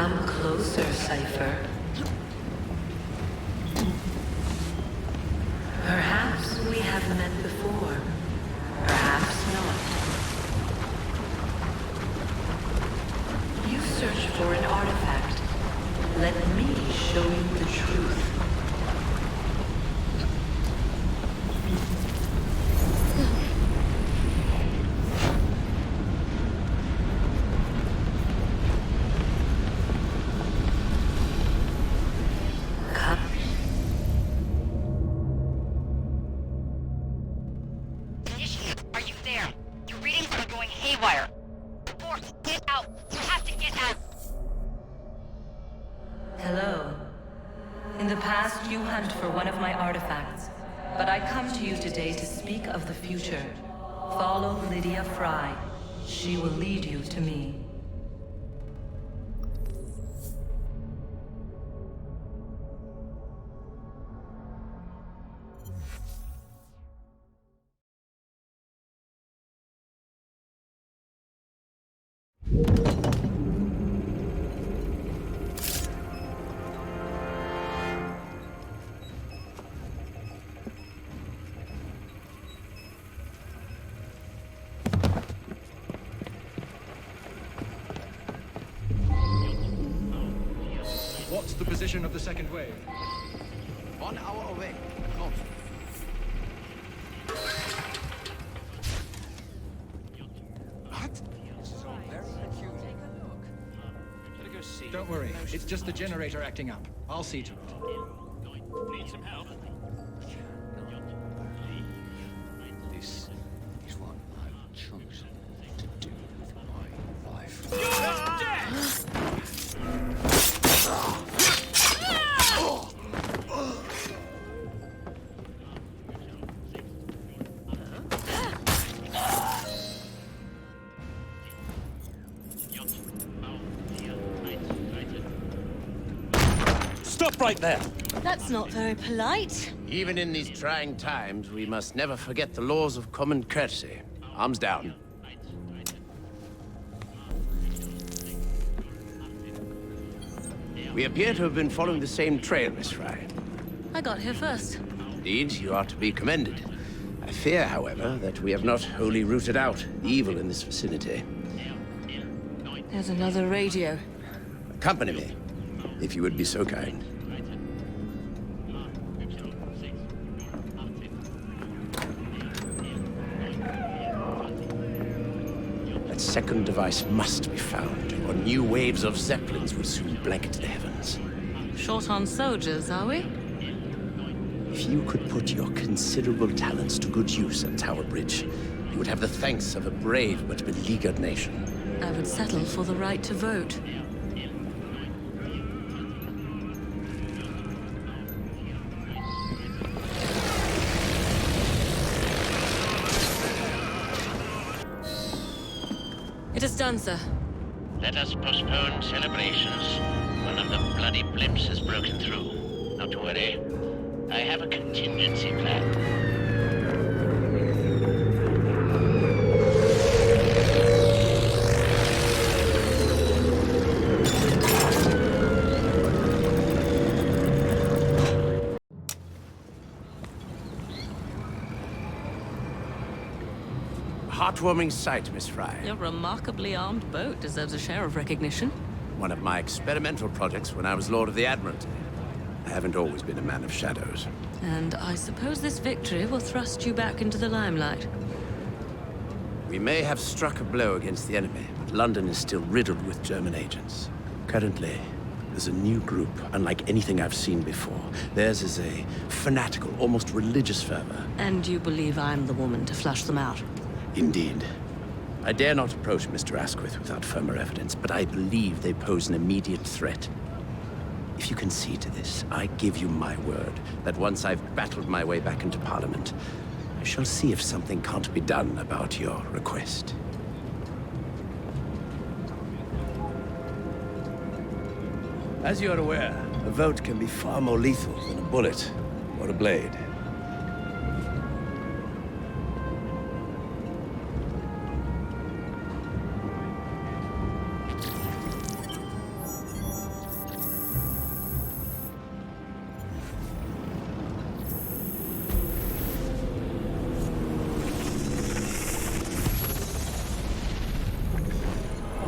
Come closer, Cypher. Perhaps we have met before. Perhaps not. You search for an artifact. Let me show you the truth. Hello. In the past, you hunt for one of my artifacts, but I come to you today to speak of the future. Follow Lydia Fry. She will lead you to me. What's the position of the second wave? 1 hour away. Close. What? So very peculiar. Take a look. Don't worry, it's just the generator acting up. I'll see to it. Need some help? This is what I've chosen to do with my life. Stop right there! That's not very polite. Even in these trying times, we must never forget the laws of common courtesy. Arms down. We appear to have been following the same trail, Miss Fry. I got here first. Indeed, you are to be commended. I fear, however, that we have not wholly rooted out evil in this vicinity. There's another radio. Accompany me, if you would be so kind. That second device must be found, or new waves of Zeppelins will soon blanket the heavens. Short on soldiers, are we? If you could put your considerable talents to good use at Tower Bridge, you would have the thanks of a brave but beleaguered nation. I would settle for the right to vote. It is done, sir. Let us postpone celebrations. One of the bloody blimps has broken through. Not to worry. I have a contingency plan. Heartwarming sight, Miss Fry. Your remarkably armed boat deserves a share of recognition. One of my experimental projects when I was Lord of the Admiralty. I haven't always been a man of shadows. And I suppose this victory will thrust you back into the limelight. We may have struck a blow against the enemy, but London is still riddled with German agents. Currently, there's a new group, unlike anything I've seen before. Theirs is a fanatical, almost religious fervor. And you believe I'm the woman to flush them out? Indeed. I dare not approach Mr. Asquith without firmer evidence, but I believe they pose an immediate threat. If you concede to this, I give you my word that once I've battled my way back into Parliament, I shall see if something can't be done about your request. As you are aware, a vote can be far more lethal than a bullet or a blade.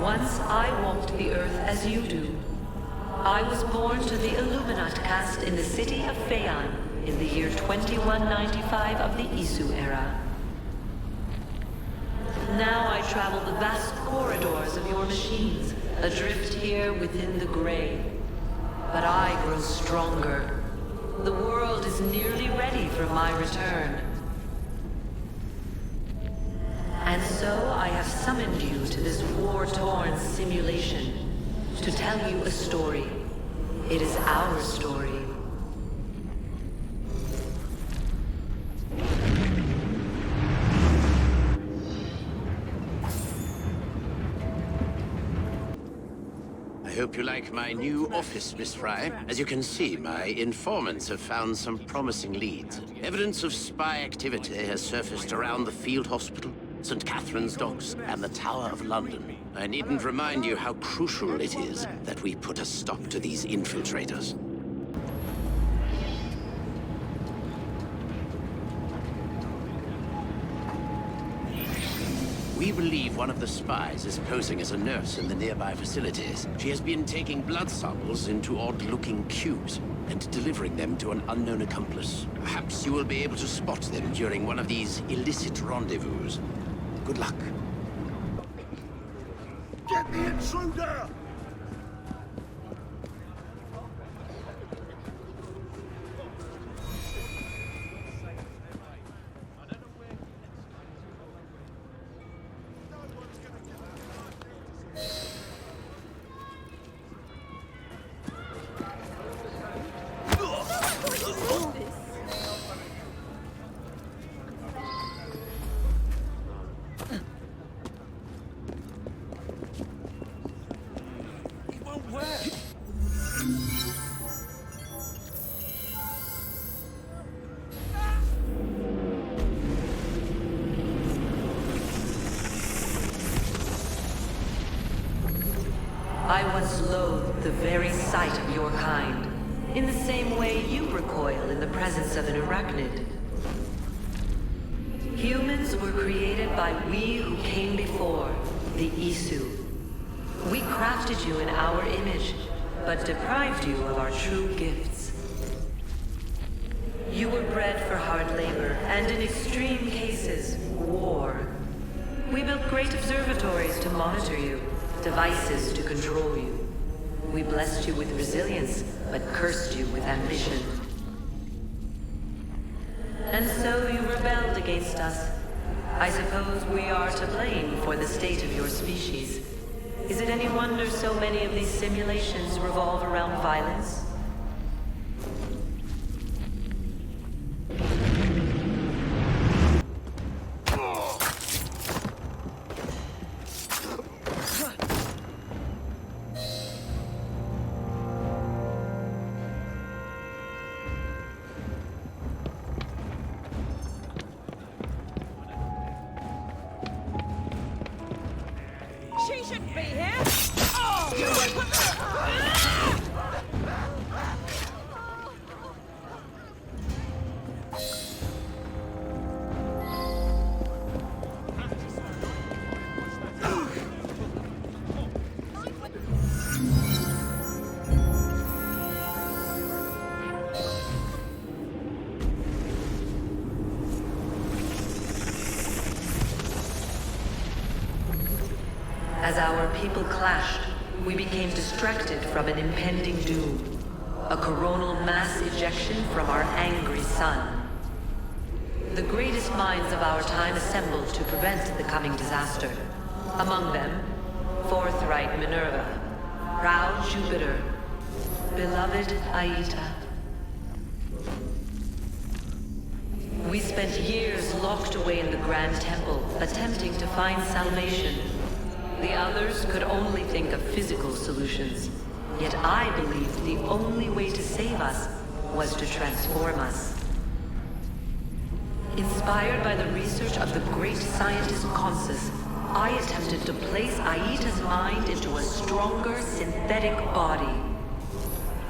Once I walked the earth as you do. I was born to the Illuminat caste in the city of Phaon in the year 2195 of the Isu era. Now I travel the vast corridors of your machines, adrift here within the gray. But I grow stronger. The world is nearly ready for my return. And so I have summoned you to this war-torn simulation to tell you a story. It is our story. I hope you like my new office, Miss Fry. As you can see, my informants have found some promising leads. Evidence of spy activity has surfaced around the field hospital, St. Catherine's Docks, and the Tower of London. I needn't remind you how crucial it is that we put a stop to these infiltrators. We believe one of the spies is posing as a nurse in the nearby facilities. She has been taking blood samples into odd-looking cubes and delivering them to an unknown accomplice. Perhaps you will be able to spot them during one of these illicit rendezvous. Good luck. Get the intruder! I once loathed the very sight of your kind, in the same way you recoil in the presence of an arachnid. Humans were created by we who came before, the Isu. We crafted you in our image, but deprived you of our true gifts. You were bred for hard labor, and in extreme cases, war. We built great observatories to monitor you, devices to control you. We blessed you with resilience, but cursed you with ambition. And so you rebelled against us. I suppose we are to blame for the state of your species. Is it any wonder so many of these simulations revolve around violence? She shouldn't be here! Oh! As our people clashed, we became distracted from an impending doom. A coronal mass ejection from our angry sun. The greatest minds of our time assembled to prevent the coming disaster. Among them, forthright Minerva, proud Jupiter, beloved Aita. We spent years locked away in the Grand Temple, attempting to find salvation. The others could only think of physical solutions. Yet I believed the only way to save us was to transform us. Inspired by the research of the great scientist Consus, I attempted to place Aita's mind into a stronger synthetic body.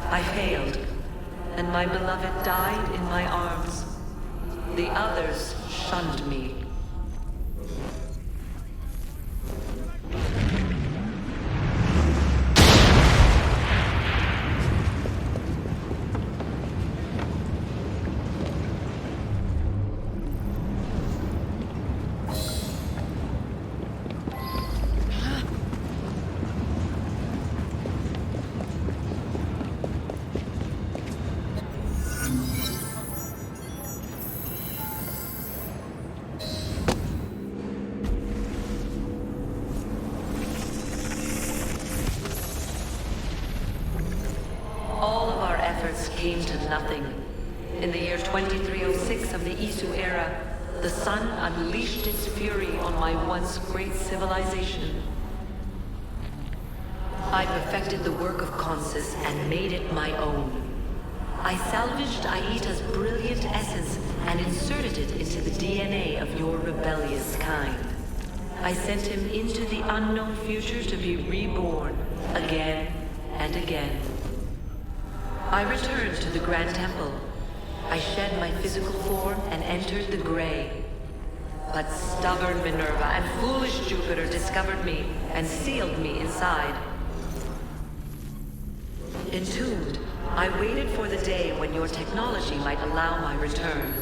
I failed, and my beloved died in my arms. The others shunned me. efforts came to nothing. In the year 2306 of the Isu era, the sun unleashed its fury on my once great civilization. I perfected the work of Consus and made it my own. I salvaged Aita's brilliant essence and inserted it into the DNA of your rebellious kind. I sent him into the unknown future to be reborn again and again. I returned to the Grand Temple. I shed my physical form and entered the Grey. But stubborn Minerva and foolish Jupiter discovered me and sealed me inside. Entombed, I waited for the day when your technology might allow my return.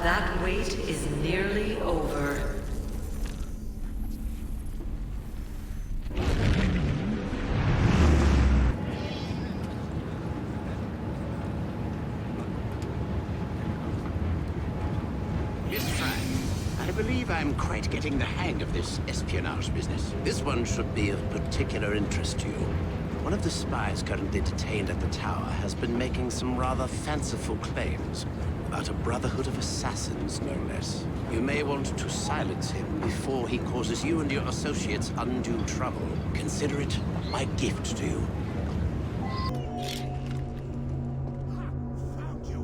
That wait is nearly over. Miss Fry, I believe I'm quite getting the hang of this espionage business. This one should be of particular interest to you. One of the spies currently detained at the tower has been making some rather fanciful claims about a brotherhood of assassins, no less. You may want to silence him before he causes you and your associates undue trouble. Consider it my gift to you. Found you.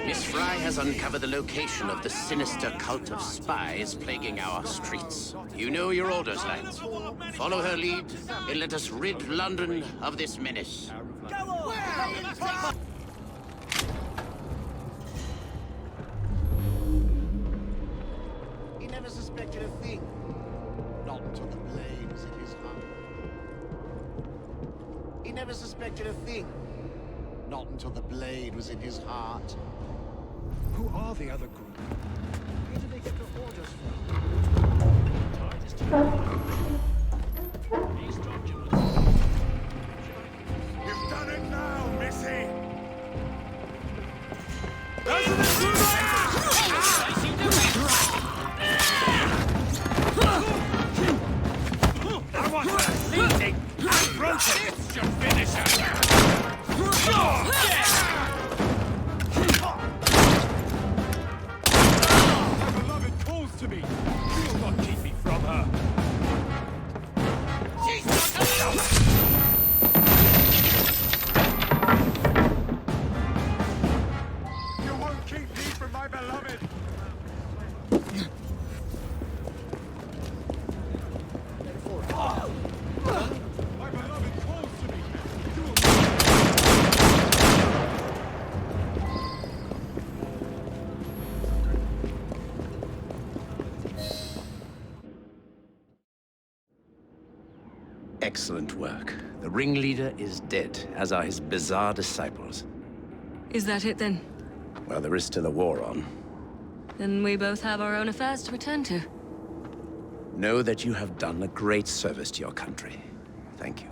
Miss Fry has uncovered the location of the sinister cult of spies plaguing our streets. You know your orders, lads. Follow her lead, and let us rid London of this menace. He never suspected a thing. Not until the blade was in his heart. He never suspected a thing. Not until the blade was in his heart. Who are the other group? Where do they get the orders from? Tide is turning. These documents. You've done it now, Missy! I want her bleeding and broken. This should finish her. My beloved calls to me. You will not keep me from her. She's not herself. You won't keep me from my beloved. My beloved calls to me. You will Excellent work. The ringleader is dead, as are his bizarre disciples. Is that it then? Well, there is still a war on. Then we both have our own affairs to return to. Know that you have done a great service to your country. Thank you.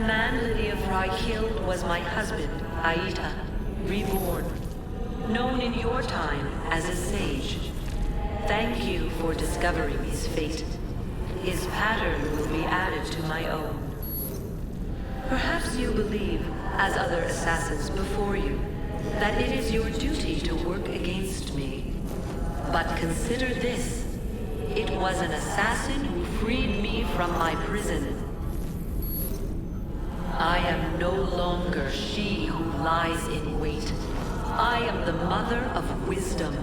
man Lydia Fry killed was my husband, Aita, reborn, known in your time as a sage. Thank you for discovering his fate. His pattern will be added to my own. Perhaps you believe, as other assassins before you, that it is your duty to work against me. But consider this. It was an assassin who freed me from my prison. I am no longer she who lies in wait. I am the mother of wisdom.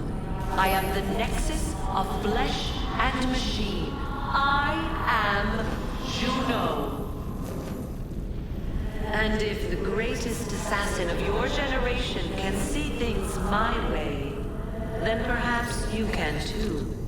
I am the nexus of flesh and machine. I am Juno. And if the greatest assassin of your generation can see things my way, then perhaps you can too.